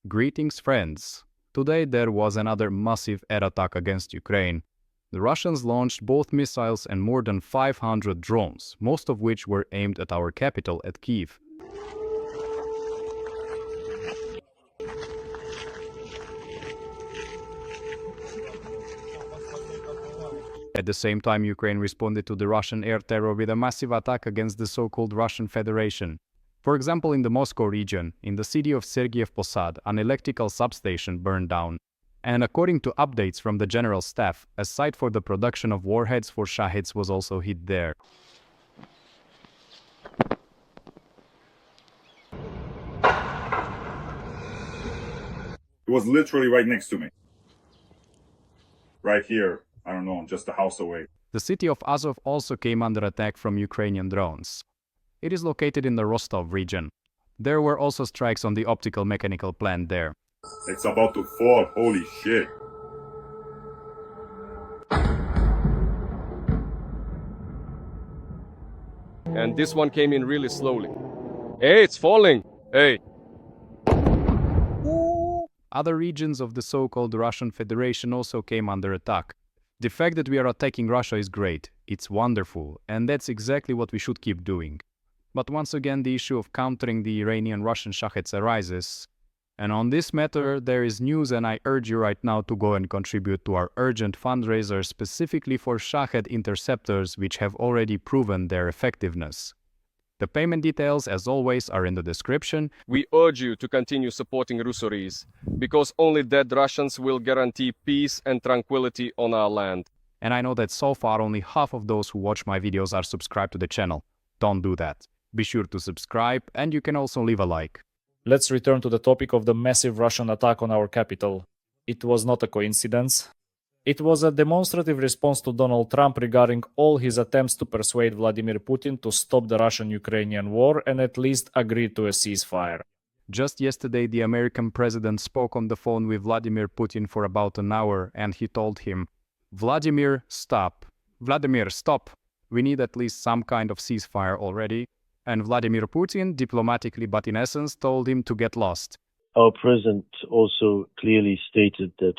Greetings, friends. Today there was another massive air attack against Ukraine. The Russians launched both missiles and more than 500 drones, most of which were aimed at our capital, at Kyiv. At the same time, Ukraine responded to the Russian air terror with a massive attack against the so-called Russian Federation. For example, in the Moscow region, in the city of Sergiev Posad, an electrical substation burned down. And according to updates from the general staff, a site for the production of warheads for Shahids was also hit there. It was literally right next to me. Right here. I don't know, just a house away. The city of Azov also came under attack from Ukrainian drones. It is located in the Rostov region. There were also strikes on the optical mechanical plant there. It's about to fall, holy shit. And this one came in really slowly. Hey, it's falling! Hey! Other regions of the so-called Russian Federation also came under attack. The fact that we are attacking Russia is great, it's wonderful, and that's exactly what we should keep doing. But once again, the issue of countering the Iranian-Russian Shaheds arises. And on this matter, there is news, and I urge you right now to go and contribute to our urgent fundraiser specifically for Shahed interceptors, which have already proven their effectiveness. The payment details, as always, are in the description. We urge you to continue supporting Russories, because only dead Russians will guarantee peace and tranquility on our land. And I know that so far only half of those who watch my videos are subscribed to the channel. Don't do that. Be sure to subscribe, and you can also leave a like. Let's return to the topic of the massive Russian attack on our capital. It was not a coincidence. It was a demonstrative response to Donald Trump regarding all his attempts to persuade Vladimir Putin to stop the Russian-Ukrainian war and at least agree to a ceasefire. Just yesterday, the American president spoke on the phone with Vladimir Putin for about an hour, and he told him, Vladimir, stop. Vladimir, stop. We need at least some kind of ceasefire already. And Vladimir Putin, diplomatically but in essence, told him to get lost. Our president also clearly stated that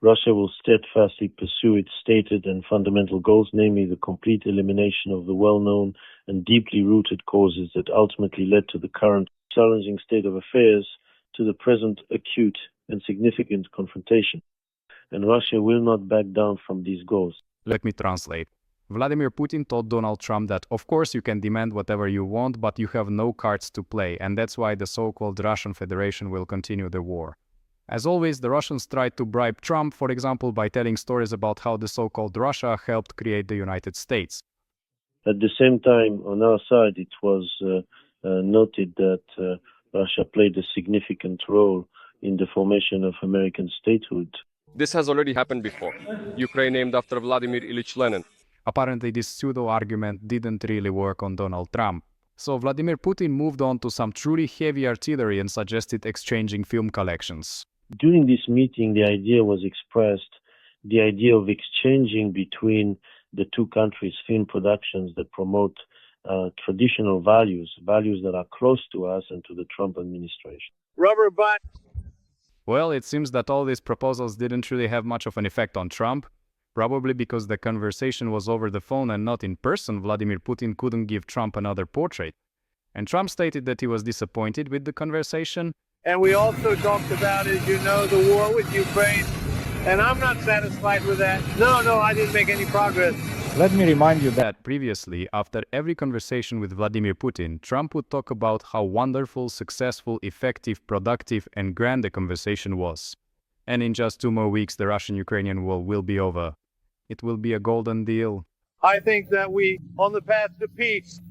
Russia will steadfastly pursue its stated and fundamental goals, namely the complete elimination of the well-known and deeply rooted causes that ultimately led to the current challenging state of affairs, to the present acute and significant confrontation. And Russia will not back down from these goals. Let me translate. Vladimir Putin told Donald Trump that of course you can demand whatever you want, but you have no cards to play, and that's why the so-called Russian Federation will continue the war. As always, the Russians tried to bribe Trump, for example, by telling stories about how the so-called Russia helped create the United States. At the same time, on our side, it was noted that Russia played a significant role in the formation of American statehood. This has already happened before. Ukraine named after Vladimir Ilyich Lenin. Apparently, this pseudo-argument didn't really work on Donald Trump. So Vladimir Putin moved on to some truly heavy artillery and suggested exchanging film collections. During this meeting, the idea was expressed, the idea of exchanging between the two countries film productions that promote traditional values that are close to us and to the Trump administration. Rubber butt. Well, it seems that all these proposals didn't really have much of an effect on Trump. Probably because the conversation was over the phone and not in person, Vladimir Putin couldn't give Trump another portrait. And Trump stated that he was disappointed with the conversation. And we also talked about, as you know, the war with Ukraine. And I'm not satisfied with that. No, I didn't make any progress. Let me remind you that previously, after every conversation with Vladimir Putin, Trump would talk about how wonderful, successful, effective, productive, and grand the conversation was. And in just 2 more weeks, the Russian-Ukrainian war will be over. It will be a golden deal. I think that we on the path to peace.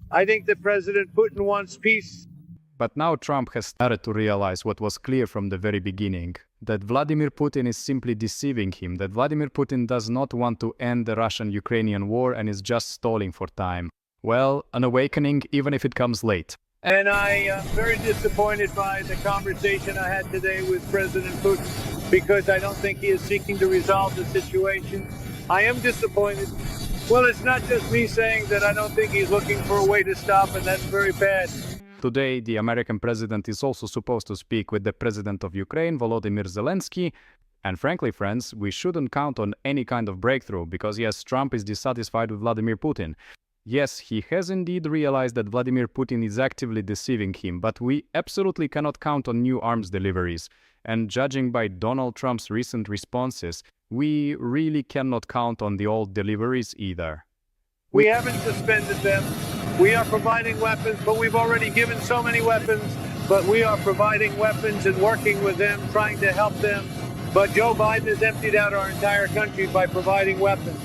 I think that President Putin wants peace. But now Trump has started to realize what was clear from the very beginning, that Vladimir Putin is simply deceiving him, that Vladimir Putin does not want to end the Russian-Ukrainian war and is just stalling for time. Well, an awakening, even if it comes late. And I am very disappointed by the conversation I had today with President Putin, because I don't think he is seeking to resolve the situation. I am disappointed. Well, it's not just me saying that I don't think he's looking for a way to stop, and that's very bad. Today, the American president is also supposed to speak with the president of Ukraine, Volodymyr Zelensky. And frankly, friends, we shouldn't count on any kind of breakthrough because yes, Trump is dissatisfied with Vladimir Putin. Yes, he has indeed realized that Vladimir Putin is actively deceiving him, but we absolutely cannot count on new arms deliveries. And judging by Donald Trump's recent responses, we really cannot count on the old deliveries either. We haven't suspended them. We are providing weapons, but we've already given so many weapons. But we are providing weapons and working with them, trying to help them. But Joe Biden has emptied out our entire country by providing weapons.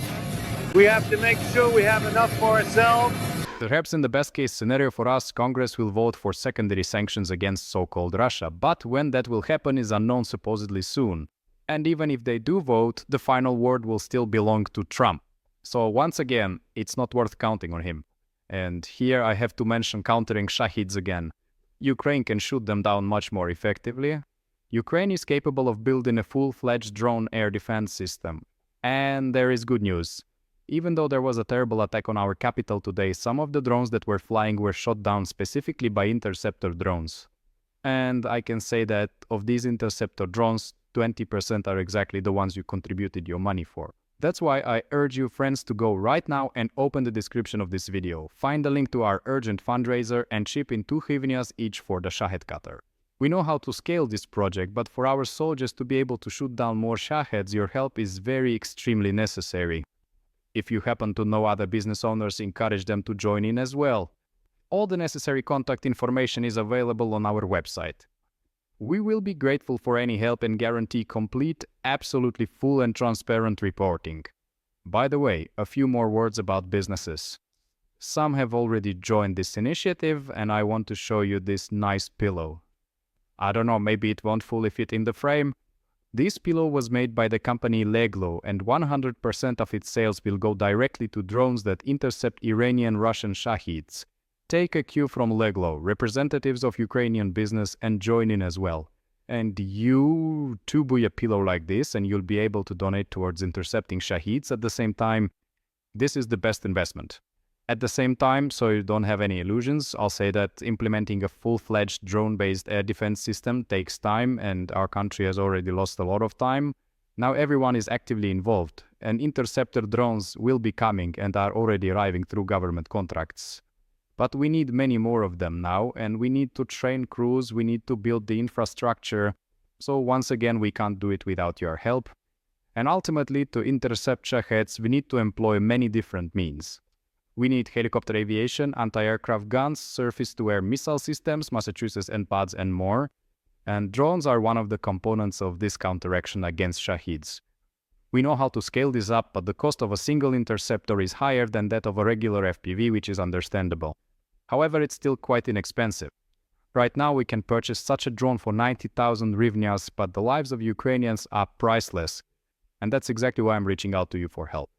We have to make sure we have enough for ourselves. Perhaps in the best case scenario for us, Congress will vote for secondary sanctions against so-called Russia, but when that will happen is unknown supposedly soon. And even if they do vote, the final word will still belong to Trump. So once again, it's not worth counting on him. And here I have to mention countering Shahids again. Ukraine can shoot them down much more effectively. Ukraine is capable of building a full-fledged drone air defense system. And there is good news. Even though there was a terrible attack on our capital today, some of the drones that were flying were shot down specifically by interceptor drones. And I can say that of these interceptor drones, 20% are exactly the ones you contributed your money for. That's why I urge you friends to go right now and open the description of this video. Find the link to our urgent fundraiser and chip in 2 hryvnias each for the Shahed cutter. We know how to scale this project, but for our soldiers to be able to shoot down more Shaheds, your help is very extremely necessary. If you happen to know other business owners, encourage them to join in as well. All the necessary contact information is available on our website. We will be grateful for any help and guarantee complete, absolutely full and transparent reporting. By the way, a few more words about businesses. Some have already joined this initiative and I want to show you this nice pillow. I don't know, maybe it won't fully fit in the frame. This pillow was made by the company Leglo and 100% of its sales will go directly to drones that intercept Iranian Russian Shahids. Take a cue from Leglo, representatives of Ukrainian business, and join in as well. And you too buy a pillow like this and you'll be able to donate towards intercepting Shahids at the same time. This is the best investment. At the same time, so you don't have any illusions, I'll say that implementing a full-fledged drone-based air defense system takes time and our country has already lost a lot of time. Now everyone is actively involved and interceptor drones will be coming and are already arriving through government contracts. But we need many more of them now and we need to train crews, we need to build the infrastructure. So once again, we can't do it without your help. And ultimately, to intercept Shaheds, we need to employ many different means. We need helicopter aviation, anti-aircraft guns, surface-to-air missile systems, Massachusetts NPADs and more. And drones are one of the components of this counteraction against Shahids. We know how to scale this up, but the cost of a single interceptor is higher than that of a regular FPV, which is understandable. However, it's still quite inexpensive. Right now we can purchase such a drone for 90,000 hryvnias, but the lives of Ukrainians are priceless. And that's exactly why I'm reaching out to you for help.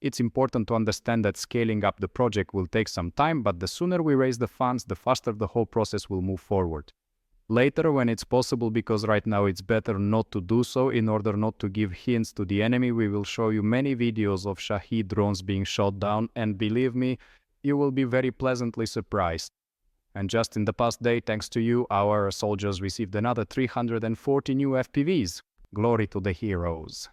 It's important to understand that scaling up the project will take some time, but the sooner we raise the funds, the faster the whole process will move forward. Later, when it's possible, because right now it's better not to do so in order not to give hints to the enemy, we will show you many videos of Shahid drones being shot down, and believe me, you will be very pleasantly surprised. And just in the past day, thanks to you, our soldiers received another 340 new FPVs. Glory to the heroes.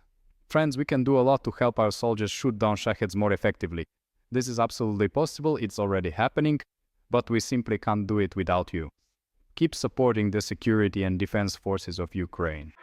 Friends, we can do a lot to help our soldiers shoot down Shaheds more effectively. This is absolutely possible, it's already happening, but we simply can't do it without you. Keep supporting the security and defense forces of Ukraine.